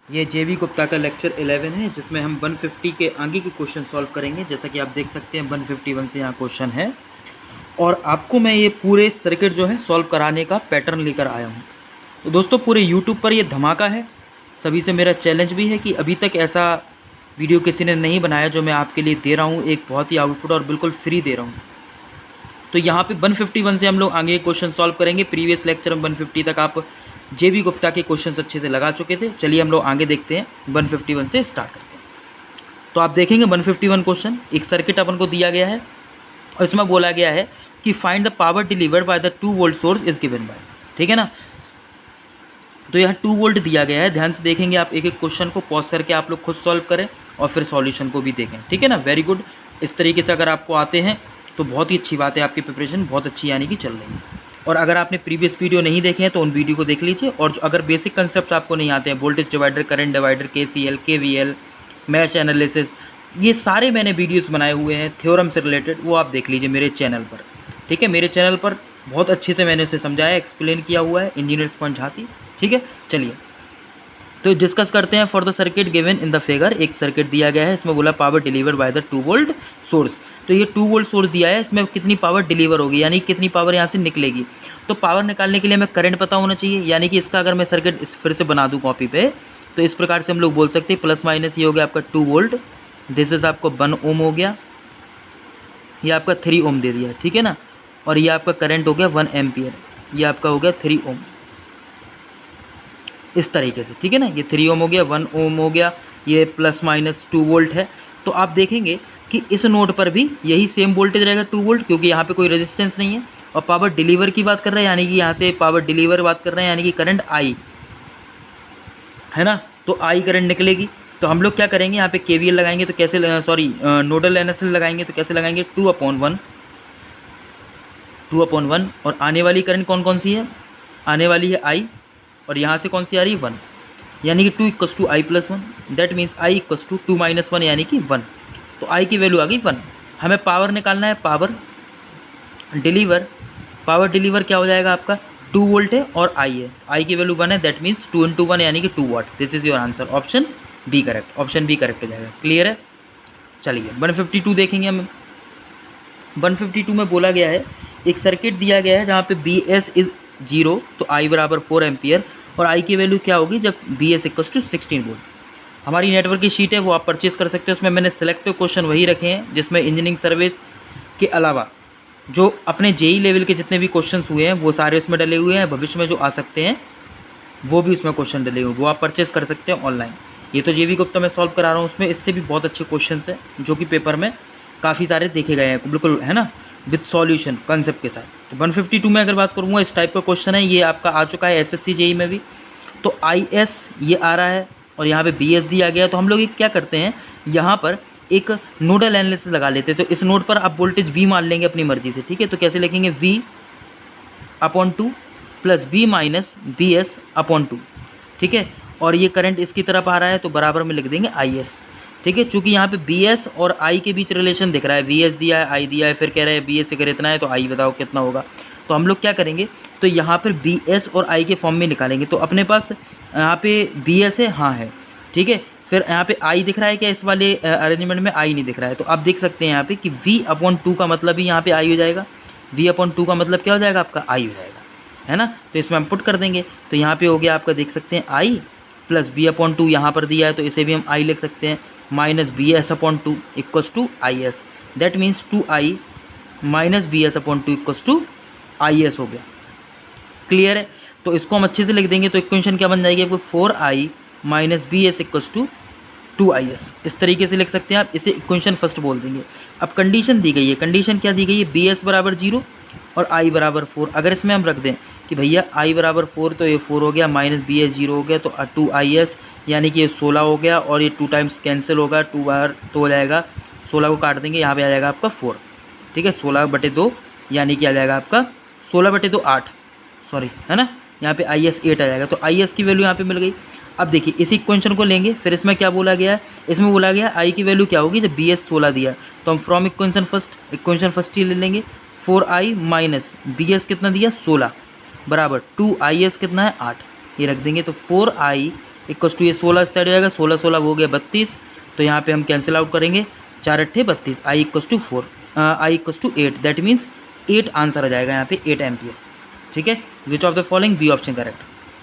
ये जेवी गुप्ता का लेक्चर 11 है, जिसमें हम 150 के आगे के क्वेश्चन सॉल्व करेंगे। जैसा कि आप देख सकते हैं 151 से यहाँ क्वेश्चन है, और आपको मैं ये पूरे सर्किट जो है सॉल्व कराने का पैटर्न लेकर आया हूँ। तो दोस्तों पूरे यूट्यूब पर ये धमाका है। सभी से मेरा चैलेंज भी है कि अभी तक ऐसा वीडियो किसी ने नहीं बनाया जो मैं आपके लिए दे रहा हूँ, एक बहुत ही आउटपुट और बिल्कुल फ्री दे रहा हूँ। तो यहाँ पे 151 से हम लोग आगे क्वेश्चन सॉल्व करेंगे। प्रीवियस लेक्चर में 150 तक आप जेबी गुप्ता के क्वेश्चन अच्छे से लगा चुके थे। चलिए हम लोग आगे देखते हैं, 151 से स्टार्ट करते हैं। तो आप देखेंगे 151 क्वेश्चन, एक सर्किट अपन को दिया गया है और इसमें बोला गया है कि find the power delivered by the 2 volt source is given by, ठीक है ना। तो यहाँ 2 वोल्ट दिया गया है। ध्यान से देखेंगे आप, एक एक क्वेश्चन को पॉज करके आप लोग खुद सॉल्व करें और फिर सॉल्यूशन को भी देखें, ठीक है ना। Very good. इस तरीके से अगर आपको आते हैं तो बहुत ही अच्छी बात है, आपकी प्रिपरेशन बहुत अच्छी यानी कि चल रही है। और अगर आपने प्रीवियस वीडियो नहीं देखे हैं तो उन वीडियो को देख लीजिए। और अगर बेसिक कंसेप्ट आपको नहीं आते हैं, voltage divider, current divider, KCL, KVL, mesh analysis, ये सारे मैंने वीडियोस बनाए हुए हैं थ्योरम से रिलेटेड, वो आप देख लीजिए मेरे चैनल पर, ठीक है। मेरे चैनल पर बहुत अच्छे से मैंने उसे समझाया, एक्सप्लेन किया हुआ है, इंजीनियर स्पॉन्ज झांसी, ठीक है। चलिए तो डिस्कस करते हैं। For the circuit given in the figure, एक सर्किट दिया गया है, इसमें बोला power deliver by the 2 volt source. तो ये 2 वोल्ट सोर्स दिया है, इसमें कितनी पावर डिलीवर होगी, यानी कितनी पावर यहाँ से निकलेगी। तो पावर निकालने के लिए हमें करंट पता होना चाहिए, यानी कि इसका अगर मैं सर्किट फिर से बना दूँ कॉपी पे, तो इस प्रकार से हम लोग बोल सकते हैं प्लस माइनस ये हो गया आपका 2 वोल्ट, दिस इज आपको 1 ओम हो गया, ये आपका 3 ओम दे दिया, ठीक है ना। और ये आपका करंट हो गया 1 एम्पियर, ये आपका हो गया 3 ओम, इस तरीके से, ठीक है ना। ये 3 ओम हो गया, 1 ओम हो गया, ये प्लस माइनस 2 वोल्ट है। तो आप देखेंगे कि इस नोड पर भी यही सेम वोल्टेज रहेगा 2 वोल्ट, क्योंकि यहाँ पे कोई रेजिस्टेंस नहीं है। और पावर डिलीवर की बात कर रहे हैं, यानी कि यहाँ से पावर डिलीवर बात कर रहे हैं, यानी कि करंट आई है ना। तो आई करंट निकलेगी। तो हम लोग क्या करेंगे, यहाँ पे KVL लगाएंगे तो कैसे, नोडल एनालिसिस लगाएंगे तो कैसे लगाएंगे, 2/1 और आने वाली करंट कौन कौन सी है, आने वाली है आई, और यहाँ से कौन सी आ रही है 1, यानी कि 2 = I + 1, दैट मीन्स I = 2 - 1 यानी कि 1। तो I की वैल्यू आ गई 1। हमें पावर निकालना है, पावर डिलीवर क्या हो जाएगा आपका, 2 वोल्ट है और I है, I की वैल्यू 1 है, दैट मीन्स 2 × 1 यानी कि 2 watt. This is your answer, option B correct, option B correct हो जाएगा। क्लियर है। चलिए 152 देखेंगे हम। 152 में बोला गया है, एक सर्किट दिया गया है जहाँ पे BS इज 0, तो I = 4 एम्पियर, और I की वैल्यू क्या होगी जब BS = 16 वोल्ट। हमारी नेटवर्क की शीट है, वो आप परचेज कर सकते हैं। उसमें मैंने सेलेक्टिव क्वेश्चन वही रखे हैं जिसमें इंजीनियरिंग सर्विस के अलावा जो अपने JEE लेवल के जितने भी क्वेश्चन हुए हैं वो सारे उसमें डले हुए हैं। भविष्य में जो आ सकते हैं वो भी उसमें क्वेश्चन डले हुए हैं, वो आप परचेज कर सकते हैं ऑनलाइन। ये तो जेवी गुप्ता मैं सॉल्व करा रहा हूँ, उसमें इससे भी बहुत अच्छे क्वेश्चन हैं जो कि पेपर में काफ़ी सारे देखे गए हैं, बिल्कुल है ना, विद सॉल्यूशन कंसेप्ट के साथ। तो 152 में अगर बात करूँगा, इस टाइप का क्वेश्चन है, ये आपका आ चुका है SSC JEE में भी। तो IS ये आ रहा है और यहाँ पे BS दिया गया है। तो हम लोग क्या करते हैं, यहाँ पर एक नोडल एनालिसिस लगा लेते हैं। तो इस नोड पर आप वोल्टेज V मान लेंगे अपनी मर्जी से, ठीक है। तो कैसे लिखेंगे, V/2 + B - BS/2, ठीक है। और ये करंट इसकी तरफ आ रहा है तो बराबर में लिख देंगे IS, ठीक है। चूँकि यहाँ पे BS और I के बीच रिलेशन दिख रहा है, VS दिया है, I दिया है, फिर कह रहे हैं BS अगर इतना है तो I बताओ कितना होगा। तो हम लोग क्या करेंगे, तो यहाँ पर BS और I के फॉर्म में निकालेंगे। तो अपने पास यहाँ पे BS है, हाँ है, ठीक है। फिर यहाँ पे I दिख रहा है क्या, इस वाले अरेंजमेंट में I नहीं दिख रहा है। तो आप देख सकते हैं यहाँ पे कि V/2 का मतलब ही यहाँ पे I हो जाएगा, V/2 का मतलब क्या हो जाएगा आपका, I हो जाएगा, है ना। तो इसमें हम पुट कर देंगे। तो यहाँ पे हो गया आपका, देख सकते हैं I + B/2 यहाँ पर दिया है तो इसे भी हम I लिख सकते हैं, -BS/2 = IS, that means 2I - BS/2 = IS हो गया। क्लियर है। तो इसको हम अच्छे से लिख देंगे तो इक्वेशन क्या बन जाएगी आपको, 4I - BS = 2IS। इस तरीके से लिख सकते हैं आप, इसे इक्वेशन फर्स्ट बोल देंगे। अब कंडीशन दी गई है, कंडीशन क्या दी गई है, BS = 0 और I = 4। अगर इसमें हम रख दें कि भैया I = 4, तो ये 4 हो गया, -BS 0 हो गया, तो 2IS यानी कि ये 16 हो गया, और ये 2 टाइम्स कैंसिल होगा, 2 बार तो हो जाएगा, 16 को काट देंगे, यहाँ पे आ जाएगा आपका 4, ठीक है। 16/2 यानी कि आ जाएगा आपका 16/2 8, सॉरी, है ना। यहाँ पे IS 8 आ जाएगा। तो IS की वैल्यू यहाँ पे मिल गई। अब देखिए इसी इक्वेशन को लेंगे, फिर इसमें क्या बोला गया है, इसमें बोला गया I की वैल्यू क्या होगी जब BS 16 दिया, तो हम फ्रॉम इक्वेशन फर्स्ट ही ले लेंगे। 4I - BS कितना दिया, 16 बराबर 2IS कितना है 8, ये रख देंगे। तो 4I इक्वस टू ये 16 इस साइड हो जाएगा, 16 16 हो गया 32, तो यहाँ पे हम कैंसिल आउट करेंगे, 4 8 32, I equals to 4, I equals to 8, that means 8 answer आ जाएगा यहाँ पे 8 एम्पियर। ठीक है, which of the following, B option correct.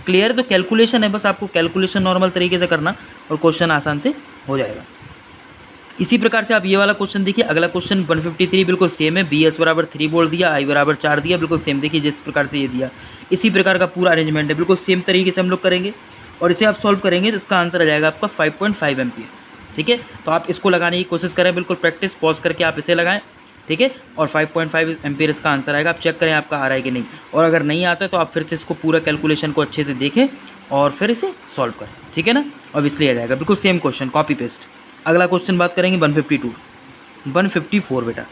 Clear? तो कैलकुलेशन है, बस आपको कैलकुलेशन नॉर्मल तरीके से करना और क्वेश्चन आसान से हो जाएगा। इसी प्रकार से आप ये वाला क्वेश्चन देखिए, अगला क्वेश्चन 153 बिल्कुल सेम है, बी एस बराबर 3 वोल्ट दिया, आई बराबर 4 दिया, बिल्कुल सेम। देखिए जिस प्रकार से ये दिया, इसी प्रकार का पूरा अरेंजमेंट है, बिल्कुल सेम तरीके से हम लोग करेंगे और इसे आप सॉल्व करेंगे तो इसका आंसर आ जाएगा आपका 5.5 एम्पियर। ठीक है, तो आप इसको लगाने की कोशिश करें, बिल्कुल प्रैक्टिस पॉज करके आप इसे लगाएं। ठीक है, और 5.5 एम्पियर इसका आंसर आएगा। आप चेक करें आपका आ रहा है कि नहीं, और अगर नहीं आता है तो आप फिर से इसको पूरा कैलकुलेशन को अच्छे से देखें और फिर इसे सॉल्व करें। ठीक है ना, और इसलिए आ जाएगा बिल्कुल सेम क्वेश्चन, कॉपी पेस्ट। अगला क्वेश्चन बात करेंगे 154 बेटा।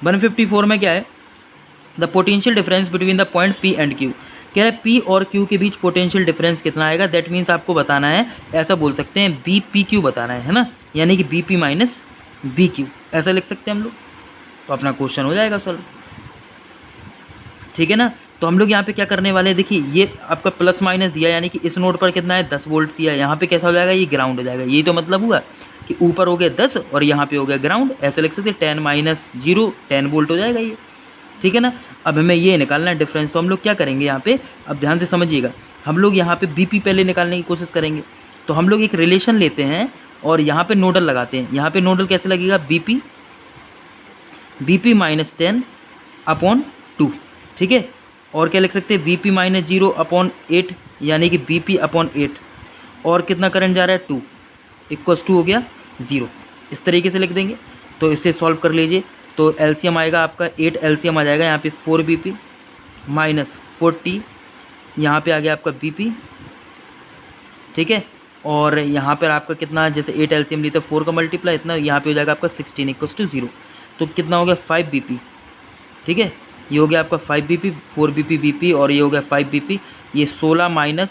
154 में क्या है, the potential difference between the point P and Q. कह रहा है पी और क्यू के बीच पोटेंशियल डिफरेंस कितना आएगा, दैट मीन्स आपको बताना है, ऐसा बोल सकते हैं बी पी क्यू बताना है ना, यानी कि B P minus B Q, ऐसा लिख सकते हैं हम लोग, तो अपना क्वेश्चन हो जाएगा सॉल्व। ठीक है ना, तो हम लोग यहाँ पे क्या करने वाले हैं, देखिए ये आपका प्लस माइनस दिया, यानी कि इस नोड पर कितना है 10 वोल्ट दिया, यहाँ पे कैसा हो जाएगा, ये ग्राउंड हो जाएगा। यही तो मतलब हुआ कि ऊपर हो गया 10 और यहाँ पे हो गया ग्राउंड, ऐसे लिख सकते हैं 10 माइनस 0 10 वोल्ट हो जाएगा ये। ठीक है ना, अब हमें ये निकालना है डिफरेंस, तो हम लोग क्या करेंगे यहाँ पे, अब ध्यान से समझिएगा, हम लोग यहाँ पे बीपी पहले निकालने की कोशिश करेंगे। तो हम लोग एक रिलेशन लेते हैं और यहाँ पे नोडल लगाते हैं। यहाँ पे नोडल कैसे लगेगा, बीपी माइनस 10 अपॉन 2। ठीक है, और क्या लिख सकते हैं, बीपी माइनस 0 अपॉन 8, यानी कि बीपी अपॉन 8, और कितना करंट जा रहा है 2, इक्वस 2 हो गया 0, इस तरीके से लिख देंगे। तो इसे सॉल्व कर लीजिए, तो एलसीएम आएगा आपका 8, एलसीएम आ जाएगा यहाँ पे 4 बीपी माइनस 40, यहाँ पे आ गया आपका बीपी। ठीक है, और यहाँ पर आपका कितना, जैसे 8 एलसीएम ली तो 4 का मल्टीप्लाई इतना, यहाँ पे हो जाएगा आपका 16 इक्वस टू 0, तो कितना हो गया 5 बीपी। ठीक है, ये हो गया आपका 5 बीपी, 4 बीपी और ये हो गया 5 बीपी, ये 16 माइनस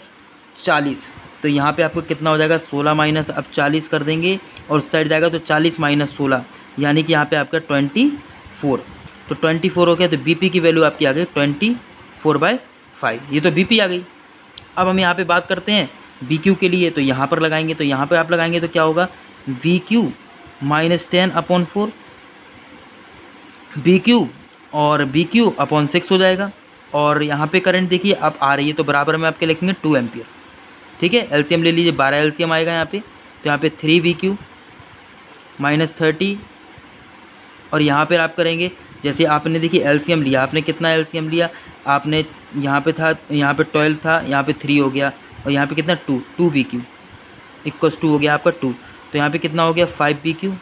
40, तो यहाँ पे आपको कितना हो जाएगा 16 माइनस अब 40 कर देंगे और उस साइड जाएगा तो 40 माइनस 16, यानी कि यहाँ पे आपका 24, तो 24 हो गया, तो बीपी की वैल्यू आपकी आ गई 24/5, ये तो बीपी आ गई। अब हम यहाँ पे बात करते हैं बी क्यू के लिए, तो यहाँ पर लगाएंगे, तो यहाँ पर आप लगाएंगे तो क्या होगा, V Q minus 10 upon 4 B Q, और बी क्यू अपॉन 6 हो जाएगा। और यहाँ पे करंट देखिए अब आ रही है, तो बराबर में आपके लिखेंगे 2 एम्पियर। ठीक है, एलसीएम ले लीजिए, 12 एलसीएम आएगा यहाँ पे, तो यहाँ पे 3 बी क्यू माइनस 30, और यहाँ पर आप करेंगे, जैसे आपने देखिए एलसीएम लिया, आपने कितना एलसीएम लिया, आपने यहाँ पे था, यहाँ पे 12 था, यहाँ पे 3 हो गया, और यहाँ पे कितना 2 बी क्यू इक्वस 2 हो गया आपका 2, तो यहाँ पे कितना हो गया 5 बी क्यू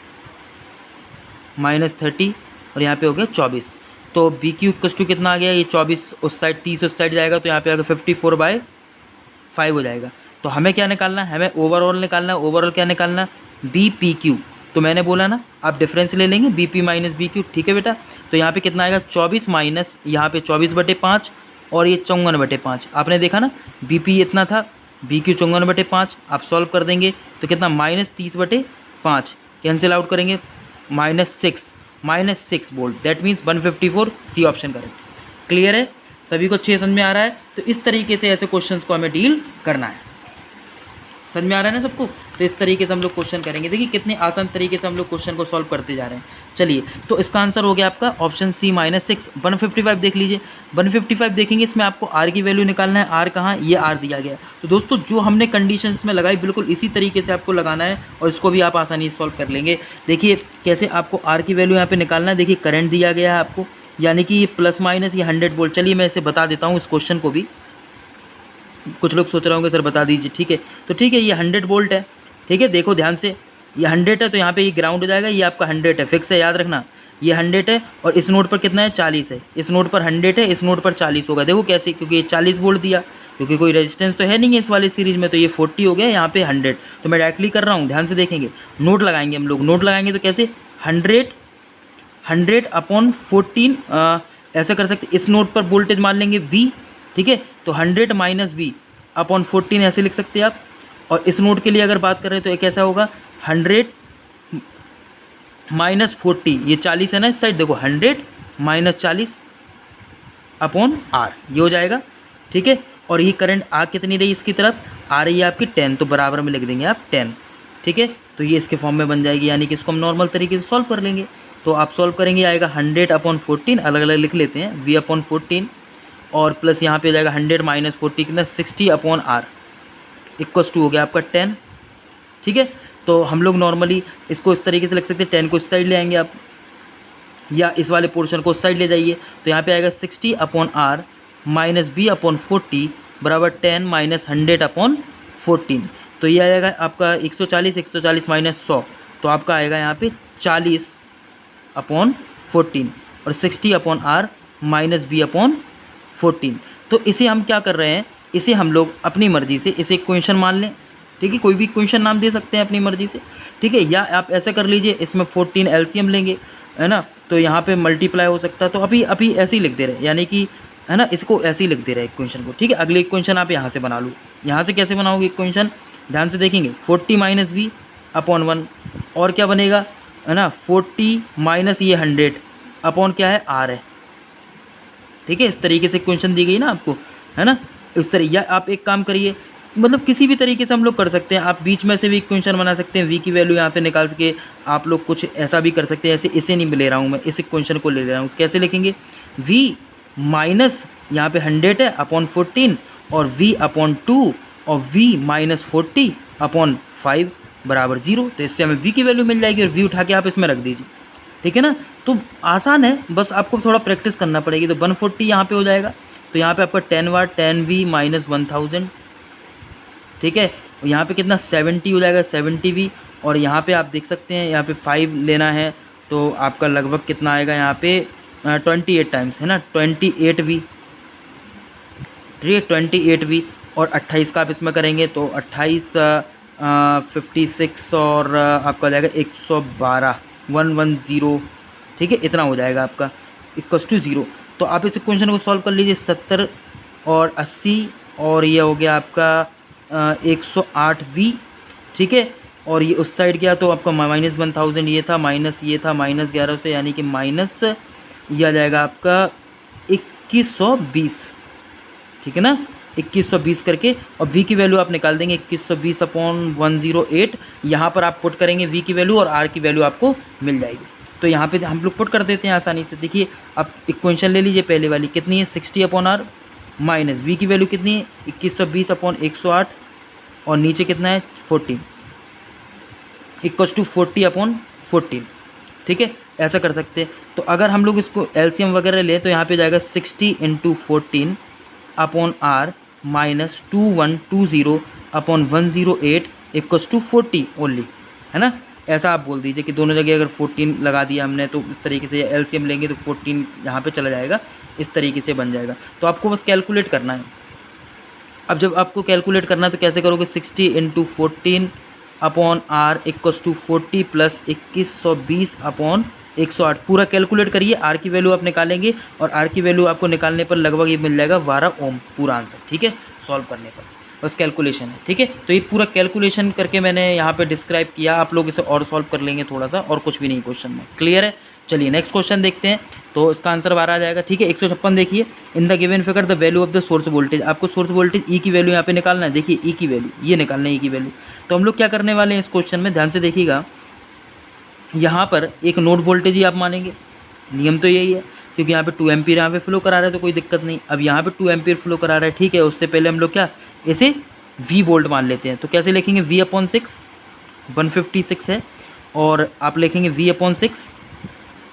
माइनस 30, और यहाँ पे हो गया 24, तो बी क्यू इक्वस टू कितना आ गया, ये 24 उस साइड 30 उस साइड जाएगा, तो यहाँ पे आगे 54/5 हो जाएगा। तो हमें क्या निकालना है, हमें ओवरऑल निकालना है। ओवरऑल क्या निकालना है, बी पी क्यू, तो मैंने बोला ना आप डिफरेंस ले लेंगे B P minus B Q. ठीक है बेटा, तो यहाँ पे कितना आएगा 24 माइनस यहाँ पे 24/5 और ये 54/5, आपने देखा ना बी पी इतना था, बी क्यू 54/5, आप सॉल्व कर देंगे तो कितना माइनस 30/5, कैंसिल आउट करेंगे -6 volt, that means 154, C option correct. Clear है, सभी को अच्छे समझ में आ रहा है। तो इस तरीके से ऐसे क्वेश्चंस को हमें डील करना है, समझ में आ रहा है ना सबको। तो इस तरीके से हम लोग क्वेश्चन करेंगे, देखिए कितने आसान तरीके से हम लोग क्वेश्चन को सॉल्व करते जा रहे हैं। चलिए, तो इसका आंसर हो गया आपका ऑप्शन सी -6। 155 देख लीजिए, 155 देखेंगे, इसमें आपको आर की वैल्यू निकालना है। आर कहाँ, ये आर दिया गया। तो दोस्तों जो हमने कंडीशंस में लगाई बिल्कुल इसी तरीके से आपको लगाना है और इसको भी आप आसानी से सॉल्व कर लेंगे। देखिए कैसे आपको आर की वैल्यू यहाँ पे निकालना है। देखिए करंट दिया गया है आपको, यानी कि ये प्लस माइनस ये 100 वोल्ट। चलिए मैं इसे बता देता हूँ इस क्वेश्चन को भी, कुछ लोग सोच रहे होंगे सर बता दीजिए। ठीक है, तो ठीक है, ये 100 वोल्ट है। ठीक है, देखो ध्यान से, ये 100 है तो यहाँ पे ये ग्राउंड हो जाएगा, ये आपका 100 है, फिक्स है, याद रखना ये 100 है। और इस नोड पर कितना है 40 है, इस नोड पर 100 है, इस नोड पर 40 होगा। देखो कैसे, क्योंकि ये 40 वोल्ट दिया, क्योंकि कोई रेजिस्टेंस तो है नहीं है इस वाली सीरीज में, तो ये 40 हो गया, यहाँ पे 100। तो मैं डायरेक्टली कर रहा हूँ, ध्यान से देखेंगे। नोट लगाएंगे हम लोग, नोट लगाएंगे तो कैसे 100 अपॉन 14 ऐसा कर सकते। इस नोड पर वोल्टेज मान लेंगे V, ठीक है, तो 100 माइनस V अपॉन 14 ऐसे लिख सकते हैं आप। और इस नोड के लिए अगर बात करें तो एक ऐसा होगा 100 माइनस 40, ये 40 है ना इस साइड, देखो 100 माइनस 40 अपॉन R, ये हो जाएगा। ठीक है, और ये करंट आ कितनी रही इसकी तरफ, आ रही है आपकी 10, तो बराबर में लिख देंगे आप 10, ठीक है। तो ये इसके फॉर्म में बन जाएगी, यानी कि इसको हम नॉर्मल तरीके से सॉल्व कर लेंगे। तो आप सॉल्व करेंगे, आएगा 100/14, अलग अलग लिख लेते हैं, V/14 और प्लस यहाँ पे हो जाएगा 100 - 40 कितना 60/R इक्वल्स टू हो गया आपका 10, ठीक है। तो हम लोग नॉर्मली इसको इस तरीके से लिख सकते हैं, 10 को इस साइड ले आएंगे आप, या इस वाले पोर्शन को उस साइड ले जाइए। तो यहाँ पे आएगा 60/R माइनस B/40 बराबर 10 - 100/14। तो ये आएगा आपका 140, 140 माइनस 100, तो आपका आएगा यहाँ पे 40/14 और 60/R माइनस B/14। तो इसे हम क्या कर रहे हैं, इसे हम लोग अपनी मर्ज़ी से इसे इक्वेशन मान लें, ठीक है। कोई भी इक्वेशन नाम दे सकते हैं अपनी मर्ज़ी से, ठीक है। या आप ऐसा कर लीजिए, इसमें 14 एलसीएम लेंगे, है ना, तो यहाँ पे मल्टीप्लाई हो सकता है। तो अभी ऐसे ही लिख दे रहे हैं, यानी कि है ना, इसको ऐसे ही लिख दे रहे हैं इक्वेशन को, ठीक है। अगले इक्वेशन आप यहाँ से बना लो। यहाँ से कैसे बनाओगे इक्वेशन, ध्यान से देखेंगे, 40 - V/1 और क्या बनेगा, है ना, 40 माइनस ये 100 अपॉन क्या है R है, ठीक है। इस तरीके से इक्वेशन दी गई ना आपको, है ना, इस तरीके। या आप एक काम करिए, मतलब किसी भी तरीके से हम लोग कर सकते हैं, आप बीच में से भी इक्वेशन बना सकते हैं, V की वैल्यू यहाँ पे निकाल सके आप लोग, कुछ ऐसा भी कर सकते हैं। ऐसे इसे नहीं ले रहा हूँ मैं, इस इक्वेशन को ले रहा हूँ। कैसे लिखेंगे, V माइनस यहाँ पे 100 है अपॉन 14 और V/2 और V - 40/5 बराबर 0। तो इससे हमें V की वैल्यू मिल जाएगी और V उठा के आप इसमें रख दीजिए, ठीक है ना। तो आसान है, बस आपको थोड़ा प्रैक्टिस करना पड़ेगी। तो 140 यहाँ पे हो जाएगा, तो यहाँ पे आपका 10 वाट 10V - 1000, ठीक है। यहाँ पे कितना 70 हो जाएगा, 70V। और यहाँ पे आप देख सकते हैं, यहाँ पे 5 लेना है, तो आपका लगभग कितना आएगा यहाँ पे 28 टाइम्स, है ना, 28V, ठीक है, 28V। और 28 का आप इसमें करेंगे तो 28 56 और आपका जाएगा 112 110, ठीक है, इतना हो जाएगा आपका इक्वल्स टू 0। तो आप इस इक्वेशन को सॉल्व कर लीजिए, 70 और 80 और ये हो गया आपका 108V, ठीक है। और ये उस साइड गया तो आपका -1000 ये था, माइनस ये था -1100, यानी कि माइनस ये आ जाएगा आपका 2120, ठीक है ना, 2120 करके। और V की वैल्यू आप निकाल देंगे 2120/108। यहाँ पर आप पुट करेंगे V की वैल्यू और R की वैल्यू आपको मिल जाएगी। तो यहाँ पे हम लोग पुट कर देते हैं आसानी से। देखिए अब इक्वेशन ले लीजिए, पहले वाली कितनी है 60/R माइनस V की वैल्यू कितनी है 2120/108 और नीचे कितना है 14 इक्वल्स टू 40/14, ठीक है। ऐसा कर सकते हैं। तो अगर हम लोग इसको एलसीएम वगैरह लें तो यहाँ पे जाएगा 60 × 14/R minus 2120/108 equals to 40 only, है ना। ऐसा आप बोल दीजिए कि दोनों जगह अगर 14 लगा दिया हमने, तो इस तरीके से एलसीएम लेंगे तो 14 यहाँ पे चला जाएगा, इस तरीके से बन जाएगा। तो आपको बस कैलकुलेट करना है। अब जब आपको कैलकुलेट करना है तो कैसे करोगे, 60 × 14/R इक्वल्स टू 40 प्लस 2120/108 पूरा कैलकुलेट करिए। R की वैल्यू आप निकालेंगे और R की वैल्यू आपको निकालने पर लगभग ये मिल जाएगा 12 ओम पूरा आंसर, ठीक है, सॉल्व करने पर। बस कैलकुलेशन है, ठीक है। तो ये पूरा कैलकुलेशन करके मैंने यहाँ पे डिस्क्राइब किया, आप लोग इसे और सॉल्व कर लेंगे थोड़ा सा, और कुछ भी नहीं क्वेश्चन में, क्लियर है। चलिए नेक्स्ट क्वेश्चन देखते हैं। तो इसका आंसर 12 आ जाएगा, ठीक है। 156 देखिए, in the given figure the value of the source voltage. आपको सोर्स वोल्टेज ई की वैल्यू यहाँ पे निकालना है। देखिए ई की वैल्यू ये निकालना है, ई की वैल्यू। तो हम लोग क्या करने वाले हैं इस क्वेश्चन में, ध्यान से देखिएगा। यहाँ पर एक नोड वोल्टेज ही आप मानेंगे, नियम तो यही है, क्योंकि यहाँ पे 2 एम्पीयर यहाँ पे फ्लो करा रहा है तो कोई दिक्कत नहीं। अब यहाँ पे 2 एम्पीयर फ्लो करा रहा है, ठीक है। उससे पहले हम लोग क्या इसे V वोल्ट मान लेते हैं। तो कैसे लिखेंगे, V/6 156 है, और आप लिखेंगे V/6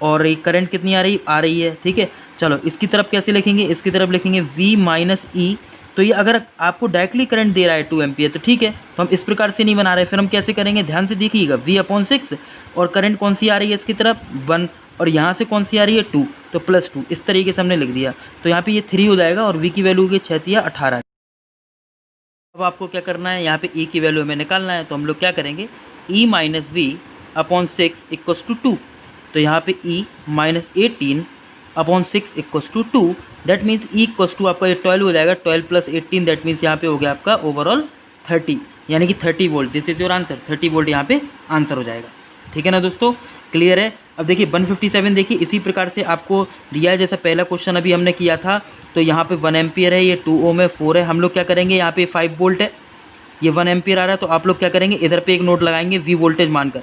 और ये करंट कितनी आ रही है, ठीक है। चलो इसकी तरफ कैसे लिखेंगे, इसकी तरफ लिखेंगे V - E। तो ये अगर आपको डायरेक्टली करंट दे रहा है 2 एम्पीयर तो ठीक है, तो हम इस प्रकार से नहीं बना रहे। फिर हम कैसे करेंगे, ध्यान से देखिएगा, V/6 और करंट कौन सी आ रही है इसकी तरफ 1, और यहाँ से कौन सी आ रही है 2, तो +2, इस तरीके से हमने लिख दिया। तो यहाँ पे ये 3 हो जाएगा और V की वैल्यू होगी 6 × 18। अब आपको क्या करना है, यहाँ पे E की वैल्यू हमें निकालना है। तो हम लोग क्या करेंगे, E - V/6 इक्वल्स टू 2। तो यहाँ पे E - 18/6 equals to 2, that means E equals to आपका ये 12 हो जाएगा, 12 + 18 दैट मीन्स यहाँ पे हो गया आपका ओवरऑल 30, यानी कि 30 volt. This is your answer, 30 volt यहाँ पे आंसर हो जाएगा, ठीक है ना दोस्तों, क्लियर है। अब देखिए 157 देखिए, इसी प्रकार से आपको दिया है जैसा पहला क्वेश्चन अभी हमने किया था। तो यहाँ पे 1 एम्पीयर है, ये 2 ओम है, 4 है। हम लोग क्या करेंगे, यहाँ पे 5 वोल्ट है, ये 1 एम्पियर आ रहा है, तो आप लोग क्या करेंगे, इधर पे एक नोट लगाएंगे वी वोल्टेज मानकर,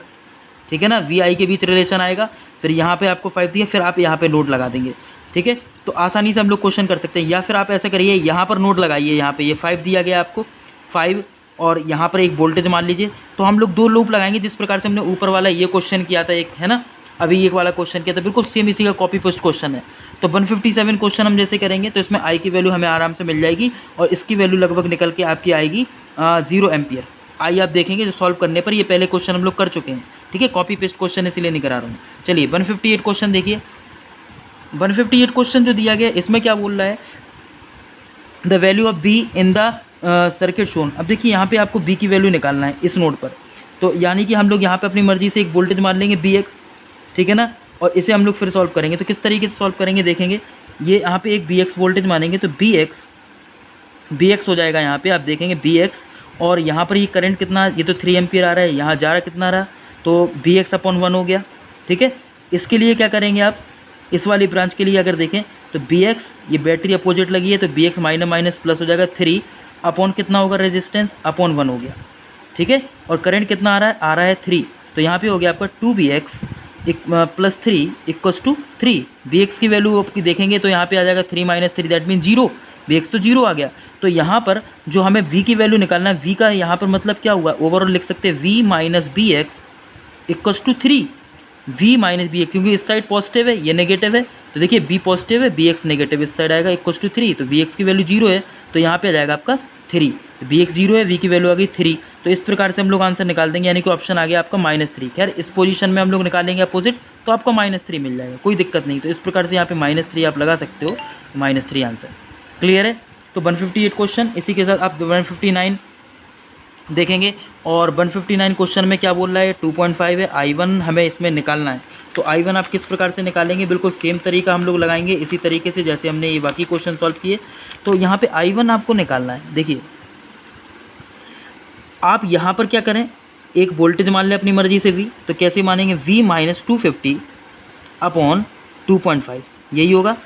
ठीक है ना, वी आई के बीच रिलेशन आएगा, फिर यहाँ पे आपको 5 दिया, फिर आप यहाँ पे नोट लगा देंगे, ठीक है। तो आसानी से हम लोग क्वेश्चन कर सकते हैं। या फिर आप ऐसा करिए, यहाँ पर नोट लगाइए, यहाँ पे ये 5 दिया गया आपको, 5 और यहाँ पर एक वोल्टेज मान लीजिए, तो हम लोग 2 लूप लगाएंगे, जिस प्रकार से हमने ऊपर वाला ये क्वेश्चन किया था एक, है ना, अभी एक वाला क्वेश्चन किया था, बिल्कुल सेम इसी का कॉपी पेस्ट क्वेश्चन है। तो 157 क्वेश्चन हम जैसे करेंगे तो इसमें आई की वैल्यू हमें आराम से मिल जाएगी, और इसकी वैल्यू लगभग निकल के आपकी आएगी 0 एम्पियर। आई आप देखेंगे जो सॉल्व करने पर, ये पहले क्वेश्चन हम लोग कर चुके हैं, ठीक है, कॉपी पेस्ट क्वेश्चन इसलिए नहीं करा रहा हूँ। चलिए 158 क्वेश्चन देखिए, 158 क्वेश्चन जो दिया गया इसमें क्या बोल रहा है, the value of be in the circuit shown. अब देखिए यहाँ पे आपको बी की वैल्यू निकालना है इस नोड पर, तो यानी कि हम लोग यहाँ पे अपनी मर्जी से एक वोल्टेज मान लेंगे बी एक्स, ठीक है ना, और इसे हम लोग फिर सॉल्व करेंगे। तो किस तरीके से सॉल्व करेंगे देखेंगे, ये यहाँ पे एक बी एक्स वोल्टेज मानेंगे, तो बी एक्स हो जाएगा यहाँ पे, आप देखेंगे बी एक्स, और यहाँ पर ये करंट कितना, ये तो 3 एम्पियर आ रहा है, यहाँ जा रहा कितना रहा, तो बी एक्स अपॉन 1 हो गया, ठीक है। इसके लिए क्या करेंगे आप, इस वाली ब्रांच के लिए अगर देखें तो बी एक्स, ये बैटरी अपोजिट लगी है, तो B X minus minus plus हो जाएगा 3 अपॉन कितना होगा रेजिस्टेंस, अपॉन 1 हो गया, ठीक है। और करंट कितना आ रहा है 3, तो यहाँ पे हो गया आपका 2bx plus 3 equals to 3। B X की वैल्यू आपकी देखेंगे तो यहाँ पे आ जाएगा 3 minus 3, that mean 0, B X तो 0 आ गया। तो यहाँ पर जो हमें v की वैल्यू निकालना है, v का यहाँ पर मतलब क्या हुआ, ओवरऑल लिख सकते हैं v minus B X equals to 3, v minus B X, क्योंकि इस साइड पॉजिटिव है ये नेगेटिव है, तो देखिए b पॉजिटिव है बी एक्स नेगेटिव, इस साइड आएगा इक्वल्स टू 3, तो बी एक्स की वैल्यू 0 है, तो यहाँ पे आ जाएगा आपका 3, बी एक्स 0 है, v की वैल्यू आ गई 3, तो इस प्रकार से हम लोग आंसर निकाल देंगे, यानी कि ऑप्शन आ गया आपका -3। खैर इस पोजीशन में हम लोग निकालेंगे अपोजिट, तो आपका -3 मिल जाएगा, कोई दिक्कत नहीं। तो इस प्रकार से यहाँ पे -3 आप लगा सकते हो, -3 आंसर क्लियर है। तो 158 क्वेश्चन, इसी के साथ आप 159 देखेंगे, और 159 क्वेश्चन में क्या बोल रहा है, 2.5 है, I1 हमें इसमें निकालना है। तो I1 आप किस प्रकार से निकालेंगे, बिल्कुल सेम तरीका हम लोग लगाएंगे, इसी तरीके से जैसे हमने ये बाकी क्वेश्चन सॉल्व किए। तो यहाँ पे I1 आपको निकालना है। देखिए आप यहाँ पर क्या करें, एक वोल्टेज मान लें अपनी मर्जी से V, तो कैसे मानेंगे, V माइनस 250 अपॉन 2.5 यही होगा,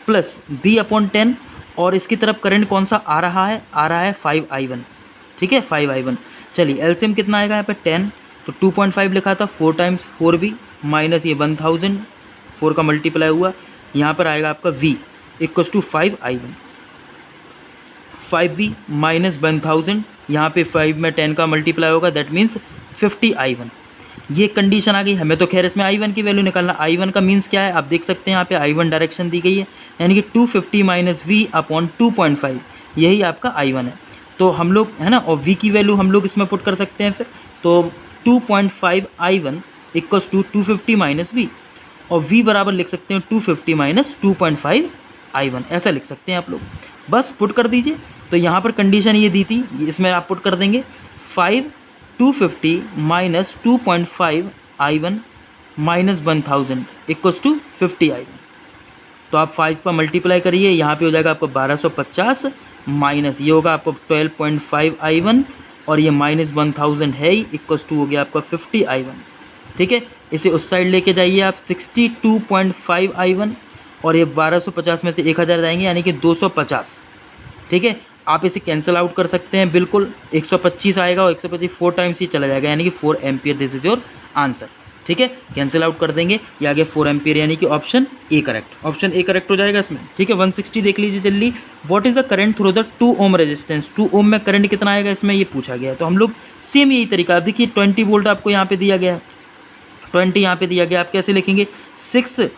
प्लस B अपॉन 10, और इसकी तरफ करंट कौन सा आ रहा है 5I1, ठीक है 5I1। चलिए एलसीएम कितना आएगा यहाँ पे 10, तो 2.5 लिखा था, 4 टाइम्स 4V माइनस ये 1000, 4 का मल्टीप्लाई हुआ, यहाँ पर आएगा आपका V equals to 5I1, 5V minus 1000, यहाँ पे 5 में 10 का मल्टीप्लाई होगा, दैट मीन्स 50I1। ये कंडीशन आ गई। हमें तो खैर इसमें I1 की वैल्यू निकालना। I1 का मीन्स क्या है, आप देख सकते हैं यहाँ पे I1 डायरेक्शन दी गई है, यानी कि 250 माइनस V अपॉन 2.5, यही आपका I1 है। तो हम लोग है ना, और V की वैल्यू हम लोग इसमें पुट कर सकते हैं फिर, तो 2.5 I1 equals to 250 minus V, और V बराबर लिख सकते हैं 250 माइनस 2.5 I1, ऐसा लिख सकते हैं आप लोग, बस पुट कर दीजिए। तो यहाँ पर कंडीशन ये दी थी, इसमें आप पुट कर देंगे 250 minus 2.5 I1 minus 1000 equals to 50I1। तो आप 5 पर मल्टीप्लाई करिए, यहाँ पे हो जाएगा आपको 1250 माइनस ये होगा आपको 12.5 I1, और ये माइनस 1000 है ही, इक्वल्स टू हो गया आपका 50I1, ठीक है। इसे उस साइड लेके जाइए आप, 62.5 I1, और ये 1250 में से 1000 जाएंगे, यानी कि 250, ठीक है। आप इसे कैंसिल आउट कर सकते हैं, बिल्कुल 125 आएगा, और 125 4 टाइम्स ही चला जाएगा, यानी कि 4 ampere, this is your answer, ठीक है। कैंसिल आउट कर देंगे, ये आ गया 4 एम्पियर, यानी कि option A correct, option A correct हो जाएगा इसमें, ठीक है। 160 देख लीजिए जल्दी, what is the current through the 2 ohm resistance, 2 ओम में करंट कितना आएगा, इसमें ये पूछा गया है। तो हम लोग सेम यही तरीका, देखिए 20 वोल्ट आपको यहाँ पे दिया गया है, 20 यहाँ पे दिया गया, आप कैसे लिखेंगे, 6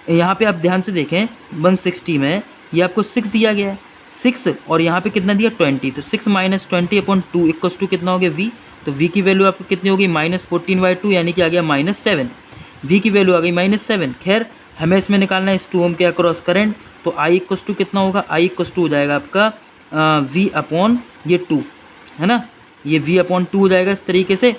यहाँ पे आप ध्यान से देखें, 160 में ये आपको 6 दिया गया है, 6 और यहाँ पे कितना दिया 20, तो 6 माइनस 20 अपॉन 2 इक्वल्स टू कितना हो गया V, तो V की वैल्यू आपको कितनी होगी, -14/2, यानी कि आ गया -7, V की वैल्यू आ गई -7। खैर हमें इसमें निकालना है इस 2 ओम के अक्रॉस करंट, तो I इक्वल्स टू कितना होगा, I इक्वल्स टू हो जाएगा आपका V अपॉन ये 2, है ना, ये V अपॉन 2 हो जाएगा इस तरीके से।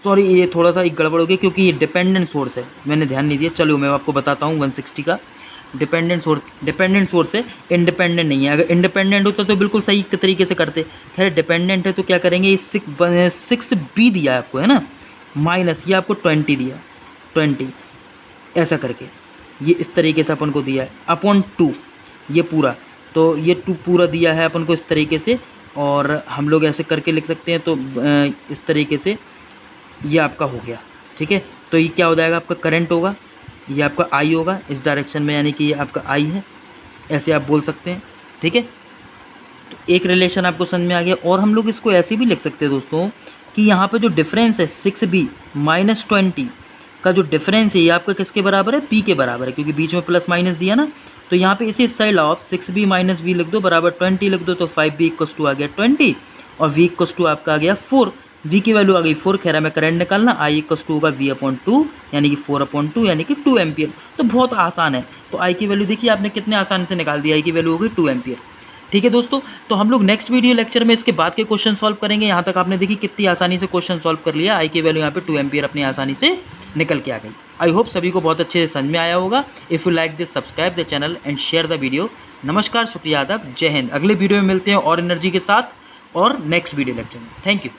सॉरी ये थोड़ा सा एक गड़बड़ हो गया, क्योंकि ये डिपेंडेंट सोर्स है, मैंने ध्यान नहीं दिया। चलो मैं आपको बताता हूँ 160 का डिपेंडेंट सोर्स है, इंडिपेंडेंट नहीं है। अगर इंडिपेंडेंट होता तो बिल्कुल सही तरीके से करते, खैर डिपेंडेंट है तो क्या करेंगे, 6B दिया है आपको, है ना, माइनस ये आपको 20 दिया, 20 ऐसा करके ये इस तरीके से अपन को दिया है, अपॉन 2 ये पूरा, तो ये 2 पूरा दिया है अपन को इस तरीके से, और हम लोग ऐसे करके लिख सकते हैं। तो इस तरीके से ये आपका हो गया, ठीक है। तो ये क्या हो जाएगा, आपका करंट होगा, ये आपका आई होगा इस डायरेक्शन में, यानी कि ये आपका आई है, ऐसे आप बोल सकते हैं, ठीक है। तो एक रिलेशन आपको समझ में आ गया। और हम लोग इसको ऐसे भी लिख सकते हैं दोस्तों कि यहाँ पे जो डिफरेंस है 6b माइनस 20 का जो डिफरेंस है ये आपका किसके बराबर है, p के बराबर है, क्योंकि बीच में प्लस माइनस दिया ना। तो यहाँ पे इसी साइड लाओ, 6b माइनस v लिख दो बराबर 20 लिख दो, तो 5b इक्वस टू आ गया 20 और v इक्वस टू आपका आ गया 4। v की वैल्यू आ गई 4, खैर हमें करंट निकालना, i इक्वस टू होगा v/2 यानी कि 4/2 यानी कि 2 एम्पियर। तो बहुत आसान है। तो i की वैल्यू देखिए आपने कितने आसानी से निकाल दी, i की वैल्यू हो गई 2 एम्पियर, ठीक है दोस्तों। तो हम लोग नेक्स्ट वीडियो लेक्चर में इसके बाद के क्वेश्चन सॉल्व करेंगे। यहाँ तक आपने देखी कितनी आसानी से क्वेश्चन सॉल्व कर लिया, आई की वैल्यू यहाँ पे 2 एम्पियर अपनी आसानी से निकल के आ गई। आई होप सभी को बहुत अच्छे से समझ में आया होगा। If you like this, subscribe the channel and share the video. नमस्कार, शुक्रिया, आदाब, जय हिंद। अगले वीडियो में मिलते हैं और एनर्जी के साथ और नेक्स्ट वीडियो लेक्चर में। Thank you.